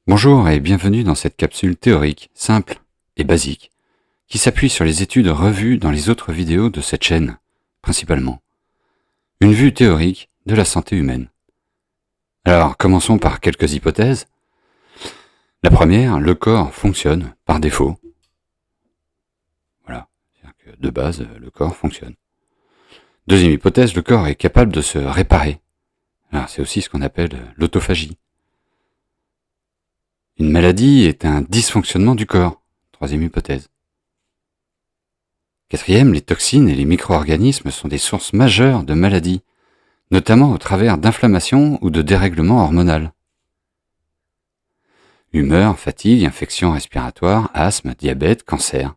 Bonjour et bienvenue dans cette capsule théorique, simple et basique, qui s'appuie sur les études revues dans les autres vidéos de cette chaîne, principalement. Une vue théorique de la santé humaine. Alors, commençons par quelques hypothèses. La première, le corps fonctionne par défaut. Voilà, c'est-à-dire que de base, le corps fonctionne. Deuxième hypothèse, le corps est capable de se réparer. Alors, c'est aussi ce qu'on appelle l'autophagie. Une maladie est un dysfonctionnement du corps. Troisième hypothèse. Quatrième, les toxines et les micro-organismes sont des sources majeures de maladies, notamment au travers d'inflammations ou de dérèglements hormonaux. Humeur, fatigue, infections respiratoires, asthme, diabète, cancer.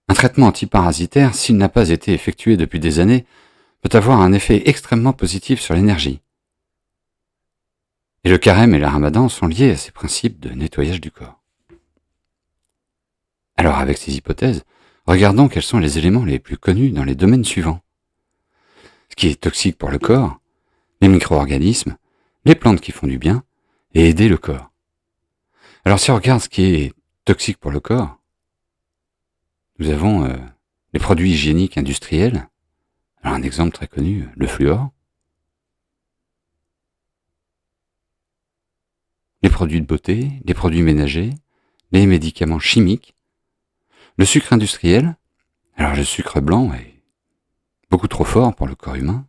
Un traitement antiparasitaire, s'il n'a pas été effectué depuis des années, peut avoir un effet extrêmement positif sur l'énergie. Et le carême et le ramadan sont liés à ces principes de nettoyage du corps. Alors avec ces hypothèses, regardons quels sont les éléments les plus connus dans les domaines suivants. Ce qui est toxique pour le corps, les micro-organismes, les plantes qui font du bien, et aider le corps. Alors si on regarde ce qui est toxique pour le corps, nous avons les produits hygiéniques industriels. Alors un exemple très connu, le fluor. Les produits de beauté, les produits ménagers, les médicaments chimiques, le sucre industriel. Alors le sucre blanc est beaucoup trop fort pour le corps humain.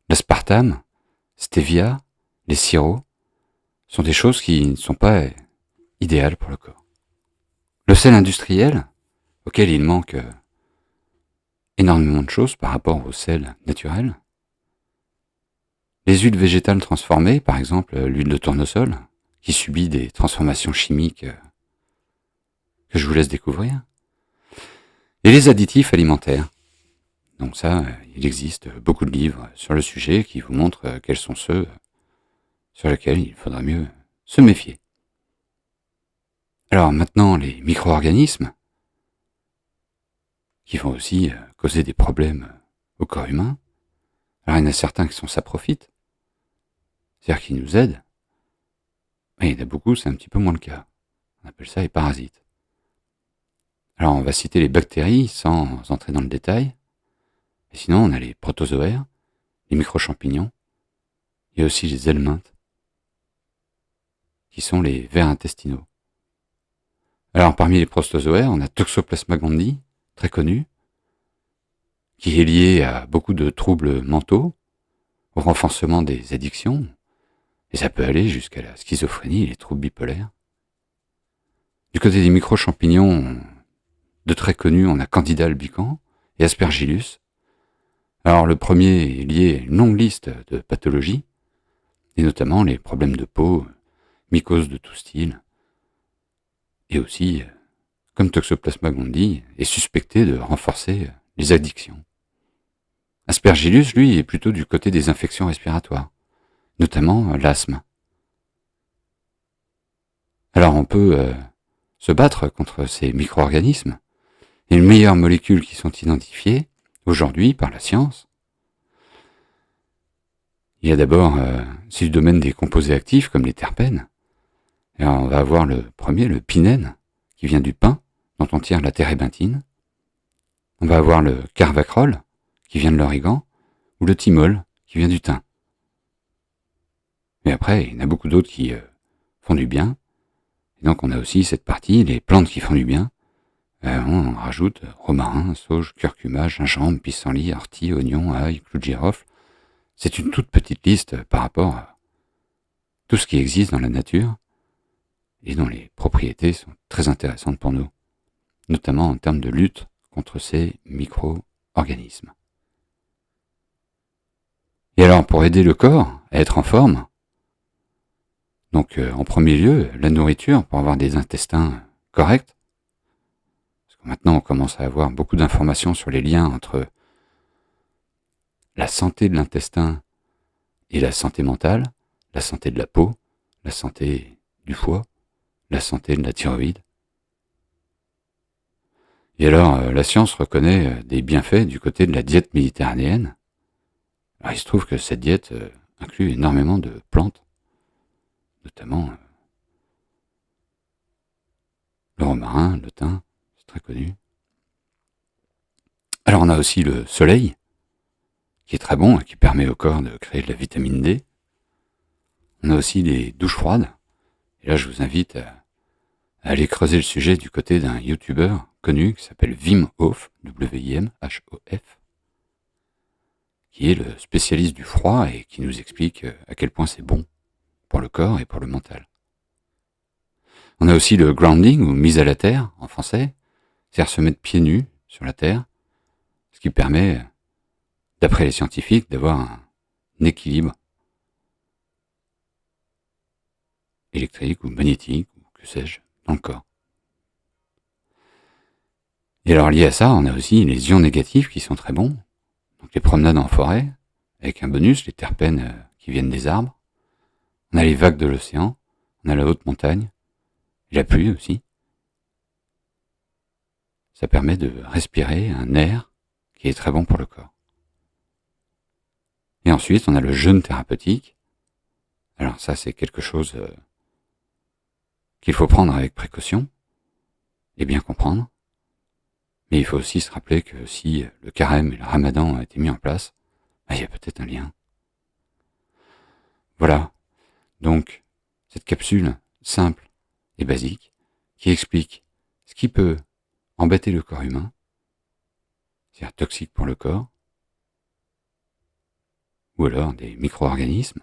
L'aspartame, stevia, les sirops sont des choses qui ne sont pas idéales pour le corps. Le sel industriel, auquel il manque énormément de choses par rapport au sel naturel. Les huiles végétales transformées, par exemple l'huile de tournesol, qui subit des transformations chimiques que je vous laisse découvrir. Et les additifs alimentaires. Donc ça, il existe beaucoup de livres sur le sujet qui vous montrent quels sont ceux sur lesquels il faudra mieux se méfier. Alors maintenant, les micro-organismes, qui vont aussi causer des problèmes au corps humain. Alors il y en a certains qui sont saprophytes, c'est-à-dire qui nous aident, mais il y en a beaucoup, c'est un petit peu moins le cas. On appelle ça les parasites. Alors on va citer les bactéries sans entrer dans le détail, et sinon on a les protozoaires, les micro-champignons, et aussi les helminthes, qui sont les vers intestinaux. Alors parmi les protozoaires, on a Toxoplasma gondii, très connu, qui est lié à beaucoup de troubles mentaux, au renforcement des addictions, et ça peut aller jusqu'à la schizophrénie et les troubles bipolaires. Du côté des micro-champignons, de très connus, on a Candida albicans et Aspergillus. Alors le premier est lié à une longue liste de pathologies, et notamment les problèmes de peau, mycoses de tout style, et aussi, comme Toxoplasma gondii, est suspecté de renforcer les addictions. Aspergillus, lui, est plutôt du côté des infections respiratoires, notamment l'asthme. Alors on peut se battre contre ces micro-organismes, et les meilleures molécules qui sont identifiées aujourd'hui par la science. Il y a d'abord, c'est du domaine des composés actifs comme les terpènes. Et alors, on va avoir le premier, le pinène, qui vient du pin, dont on tire la térébenthine. On va avoir le carvacrol, qui vient de l'origan, ou le thymol, qui vient du thym. Mais après, il y en a beaucoup d'autres qui font du bien. Et donc on a aussi cette partie, les plantes qui font du bien. On rajoute romarin, sauge, curcuma, gingembre, pissenlit, ortie, oignon, ail, clou de girofle. C'est une toute petite liste par rapport à tout ce qui existe dans la nature et dont les propriétés sont très intéressantes pour nous, notamment en termes de lutte contre ces micro-organismes. Et alors pour aider le corps à être en forme, donc en premier lieu, la nourriture pour avoir des intestins corrects. Parce que maintenant on commence à avoir beaucoup d'informations sur les liens entre la santé de l'intestin et la santé mentale, la santé de la peau, la santé du foie, la santé de la thyroïde. Et alors la science reconnaît des bienfaits du côté de la diète méditerranéenne. Alors il se trouve que cette diète inclut énormément de plantes, notamment le romarin, le thym, c'est très connu. Alors on a aussi le soleil, qui est très bon et qui permet au corps de créer de la vitamine D. On a aussi les douches froides. Et là, je vous invite à aller creuser le sujet du côté d'un youtubeur connu qui s'appelle Wim Hof, W-I-M-H-O-F, qui est le spécialiste du froid et qui nous explique à quel point c'est bon pour le corps et pour le mental. On a aussi le grounding, ou mise à la terre, en français, c'est-à-dire se mettre pieds nus sur la terre, ce qui permet, d'après les scientifiques, d'avoir un équilibre électrique ou magnétique, ou que sais-je, dans le corps. Et alors lié à ça, on a aussi les ions négatifs qui sont très bons, donc les promenades en forêt, avec un bonus, les terpènes qui viennent des arbres. On a les vagues de l'océan, on a la haute montagne, et la pluie aussi. Ça permet de respirer un air qui est très bon pour le corps. Et ensuite, on a le jeûne thérapeutique. Alors ça, c'est quelque chose qu'il faut prendre avec précaution et bien comprendre. Mais il faut aussi se rappeler que si le carême et le ramadan ont été mis en place, il y a peut-être un lien. Voilà, donc, cette capsule simple et basique qui explique ce qui peut embêter le corps humain, c'est-à-dire toxique pour le corps, ou alors des micro-organismes,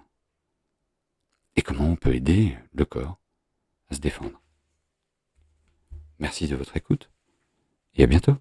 et comment on peut aider le corps à se défendre. Merci de votre écoute, et à bientôt.